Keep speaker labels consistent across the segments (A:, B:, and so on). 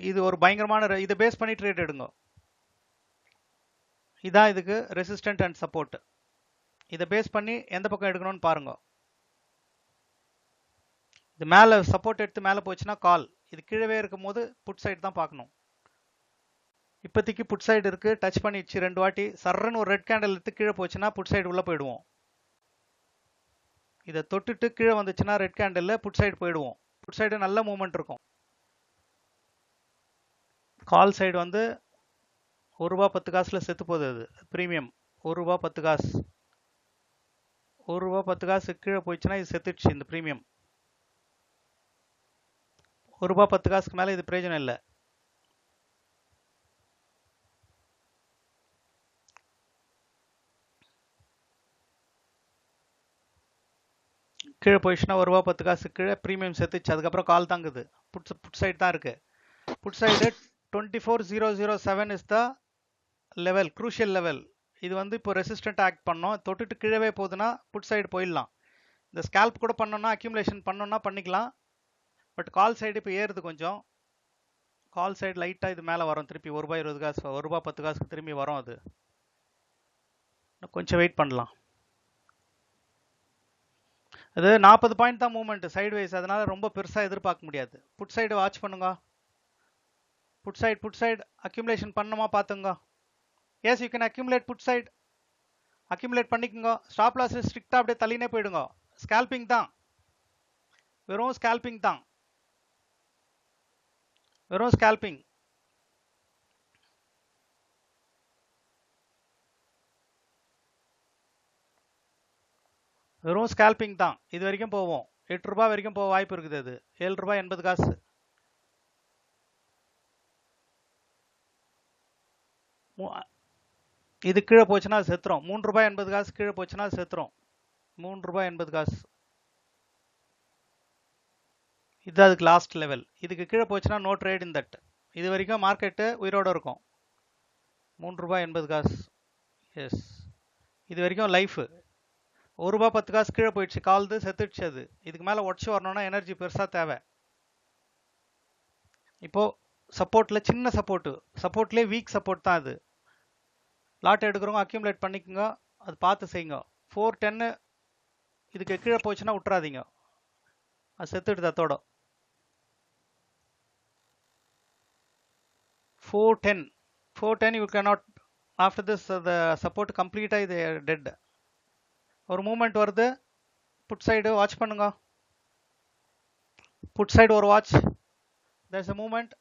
A: இது ஒரு பயங்கரமான இதை பேஸ் பண்ணி ட்ரேட் எடுங்க. இதான் இதுக்கு ரெசிஸ்டன்ட் அண்ட் சப்போர்ட். இதை பேஸ் பண்ணி எந்த பக்கம் எடுக்கணும்னு பாருங்க. இது மேலே சப்போர்ட் எடுத்து மேலே போச்சுன்னா கால், இது கீழவே இருக்கும் போது புட் சைடு தான் பார்க்கணும். இப்போதைக்கு புட் சைடு இருக்கு, டச் பண்ணிடுச்சு 2 வாட்டி. சர்றன்னு ஒரு ரெட் கேண்டில் எடுத்து கீழே போச்சுன்னா புட் சைடு உள்ள போயிடுவோம். இதை தொட்டுட்டு கீழே வந்துச்சுன்னா ரெட் கேண்டில் புட் சைடு போயிடுவோம். புட் சைடு நல்ல மூவ்மெண்ட் இருக்கும். கால் சைடு வந்து ₹1.10 செத்து போகுது. அது ப்ரீமியம் ₹1.10. ₹1.10 கீழே போயிடுச்சுன்னா இது செத்துடுச்சு. இந்த ப்ரீமியம் ₹1.10 மேலே இது பிரயோஜனம் இல்லை. கீழே போயிடுச்சுன்னா ₹1.10 கீழே ப்ரீமியம் செத்துச்சு. அதுக்கப்புறம் கால் தாங்குது. புட் சைடு தான் இருக்கு. Put side 24007 is the level, crucial level. இது வந்து இப்போ ரெசிஸ்டன்ட் ஆக்ட் பண்ணோம். தொட்டுட்டு கீழவே போகுதுன்னா புட் சைடு போயிடலாம். இந்த ஸ்கேல்ப் கூட பண்ணோம்னா அக்யூமுலேஷன் பண்ணோம்னா பண்ணிக்கலாம். பட் கால் சைடு இப்போ ஏறுது கொஞ்சம். கால் சைடு லைட்டாக இது மேலே வரும். திருப்பி ₹1.20 ₹1.10 திரும்பி வரும். அது கொஞ்சம் வெயிட் பண்ணலாம். அது 40 பாயிண்ட் தான் மூவ்மெண்ட் சைடு வைஸ், அதனால ரொம்ப பெருசாக எதிர்பார்க்க முடியாது. புட் சைடு வாட்ச் பண்ணுங்க. புட் சைடு அக்யூமுலேஷன் பண்ணுமா பார்த்துங்க. Yes, you can accumulate put side. Accumulate பண்ணிக்கோங்க. ஸ்டாப் லாஸ் ஸ்ட்ரிக்டாக அப்படியே தள்ளினே போயிடுங்க. ஸ்கேல்பிங் தான், வெறும் ஸ்கேல்பிங் தான், வெறும் ஸ்கேல்பிங். வெறும் ஸ்கேல்பிங் தான். இது வரைக்கும் போவோம். ₹8 வரைக்கும் போக வாய்ப்பு இருக்குது. அது ₹7.80. இது கீழே போச்சுன்னா அது செத்துரும். ₹3.80 கீழே போச்சுன்னா அது செத்துரும். ₹3.80 இது அதுக்கு லாஸ்ட் லெவல். இதுக்கு கீழே போச்சுன்னா நோ ட்ரேட் இன் தட். இது வரைக்கும் மார்க்கெட்டு உயிரோட இருக்கும். ₹3.80. எஸ், இது வரைக்கும் லைஃப். ₹1.10 கீழே போயிடுச்சு, கால்து செத்துடுச்சு. அது இதுக்கு மேலே உடச்சி வரணும்னா எனர்ஜி பெருசாக தேவை. இப்போ சப்போர்ட்ல சின்ன சப்போர்ட்லேயே வீக் சப்போர்ட் தான் அது. லாட் எடுக்கிறவங்க அக்யூமுலேட் பண்ணிக்கோங்க. அது பார்த்து செய்யுங்க. 410 இதுக்கு கீழே போச்சுன்னா விட்டுறாதீங்க, அது செத்துடுது அதோட. 410 you cannot. after this the support complete ஆகி dead. ஒரு மூமெண்ட் வருது. புட் சைடு வாட்ச் பண்ணுங்க. புட் சைடு ஒரு watch. there's a movement.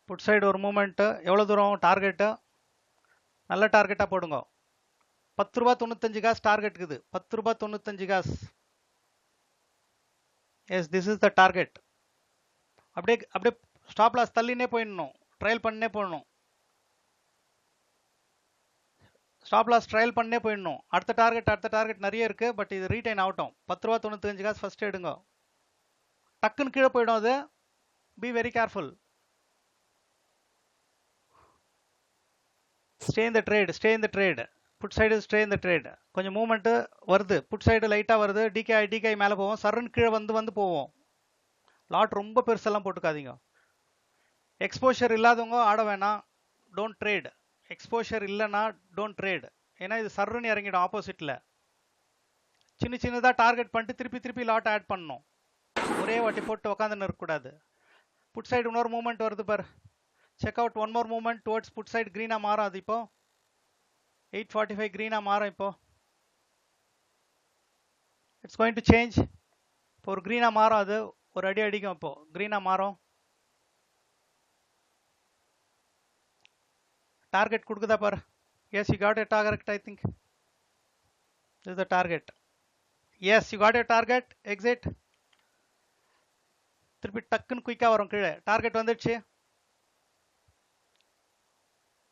A: Put side ஒரு மூமெண்ட். எவ்வளோ தூரம் டார்கெட்டு? நல்ல டார்கெட்டாக போடுங்க. ₹10.95 டார்கெட் இருக்குது. ₹10.95. Yes, this is the target. அப்படியே ஸ்டாப் லாஸ் தள்ளினே போயிடணும், ட்ரையல் பண்ணே போடணும். ஸ்டாப் லாஸ் ட்ரையல் பண்ணே போயிடணும். அடுத்த டார்கெட் நிறைய இருக்கு. பட் இது ரீடைன் ஆகட்டும். ₹10.95 ஃபர்ஸ்ட் எடுங்க. டக்குன்னு கீழே போயிடும் அது. Be very careful. Stay in the trade. Put side stay in the trade. கொஞ்சம் மூவ்மெண்ட் வருது. புட் சைடு லைட்டாக வருது. டிகே மேலே போவோம். சர்ன்னு கீழே வந்து போவோம். லாட் ரொம்ப பெருசெல்லாம் போட்டுக்காதீங்க. எக்ஸ்போஷர் இல்லாதவங்க ஆட வேணாம். Don't trade. எக்ஸ்போஷர் இல்லைன்னா டோன்ட் ட்ரேட். ஏன்னா இது சர்ன்னு இறங்கிடும் ஆப்போசிட்டில். சின்னதாக டார்கெட் பண்ணிட்டு திருப்பி லாட் ஆட் பண்ணணும். ஒரே வாட்டி போட்டு உக்காந்துன்னு இருக்கக்கூடாது. புட் சைடு இன்னொரு மூவ்மெண்ட் வருது பார். Check out one more movement towards put side. க்ரீனாக மாறும். அது இப்போ 845 க்ரீனாக மாறும். இப்போ இட்ஸ் கோயிங் டு சேஞ்ச். இப்போ ஒரு க்ரீனாக மாறும். அது ஒரு அடி அடிக்கும். இப்போ க்ரீனாக மாறும். டார்கெட் கொடுக்குதா பார். Yes, you got a target. I think this is the target. yes, you got a target. exit. திருப்பி டக்குன்னு குயிக்காக வரும் கீழே. டார்கெட் வந்துடுச்சு.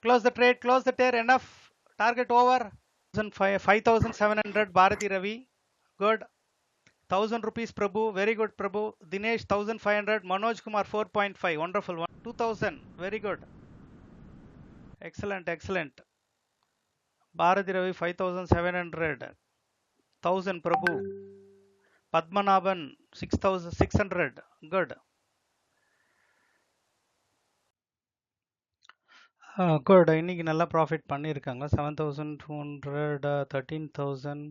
A: Close the trade, close the trade. Enough. Target over. 5700 Bharathi Ravi. Good. 1000 rupees, Prabhu. Very good, Prabhu. Dinesh, 1500. Manoj Kumar, 4.5. Wonderful one. 2000. Very good. Excellent, excellent. Bharati Ravi, 5700. 1000, Prabhu. Padmanabhan, 6600. Good. Good. இன்னைக்கு நல்லா profit பண்ணியிருக்காங்க. 7200, 13000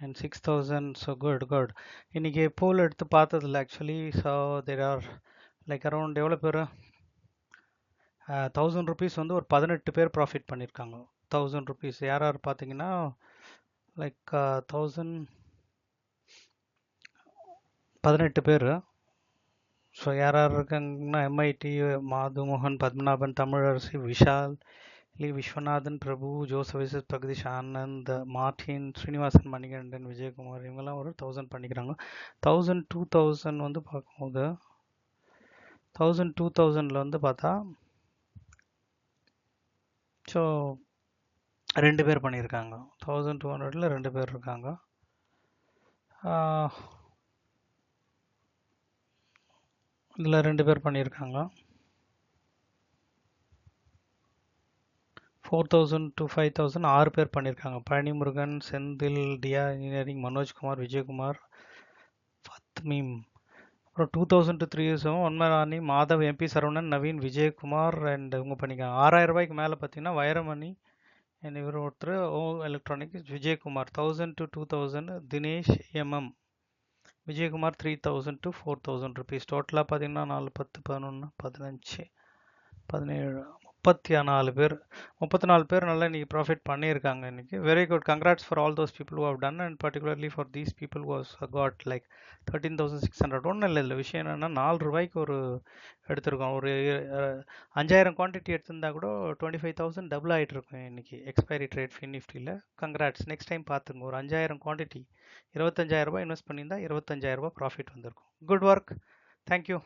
A: and 6000. So good, good. இன்னைக்கு போல் எடுத்து பார்த்ததில்ல actually. So there are like around எவ்வளோ பேர் 1000 rupees வந்து ஒரு 18 பேர் ப்ராஃபிட் பண்ணியிருக்காங்க. 1000 rupees யார் யார் பார்த்தீங்கன்னா லைக் 1000 18 பேர். ஸோ யார் யார் இருக்காங்கன்னா எம்ஐடி, மாதுமோகன், பத்மநாபன், தமிழரசி, விஷால், விஸ்வநாதன், பிரபு, ஜோசபிசஸ், பிரகதீஷ், ஆனந்த், மார்டின், ஸ்ரீனிவாசன், மணிகண்டன், விஜயகுமார், இவங்கெல்லாம் ஒரு 1000 பண்ணிக்கிறாங்க. 1000 2000 வந்து பார்க்கும்போது 1000 2000ல் வந்து பார்த்தா ஸோ 2 பேர் பண்ணியிருக்காங்க. 1200ல் 2 பேர் இருக்காங்க. இதில் 2 பேர் பண்ணியிருக்காங்க. 4000 to 5000 6 பேர் பண்ணியிருக்காங்க. பழனி முருகன், செந்தில், டியா இன்ஜினியரிங், மனோஜ்குமார், விஜயகுமார், ஃபத்மீம். அப்புறம் 2000 to 3000 ஒன்மராணி, மாதவ், எம்பி சரவணன், நவீன், விஜயகுமார் அண்ட் இவங்க பண்ணிக்காங்க. 6000 ரூபாய்க்கு மேலே பார்த்தீங்கன்னா வைரமணி அண்ட் இவர் ஒருத்தர், O electronics, Vijayakumar. 1000 to 2000 Dinesh, MM, Vijayakumar. 3000 to 4000 rupees. டோட்டலாக பார்த்தீங்கன்னா 4, 10, 11, 15, 17, 34 பேர் நல்லா இன்னைக்கு ப்ராஃபிட் பண்ணியிருக்காங்க இன்னைக்கு. Very good. Congrats for all those people who have done and particularly for these people was got like 13,600. ஒன்றும் இல்லை விஷயம் என்னென்னா 4 ரூபாய்க்கு ஒரு எடுத்திருக்கோம். ஒரு 5000 குவான்டிட்டி எடுத்திருந்தா கூட 25,000 டபுள் ஆகிட்டு இருக்கும் இன்னைக்கு எக்ஸ்பைரி ட்ரேட் ஃபின் நிஃப்டியில். கங்க்ராட்ஸ். நெக்ஸ்ட் டைம் பார்த்துங்க. ஒரு 5000 குவான்டிட்டி 25,000 ரூபாய் இன்வெஸ்ட் பண்ணியிருந்தா 25,000 ரூபாய் ப்ராஃபிட் வந்திருக்கும். Good work. தேங்க்யூ.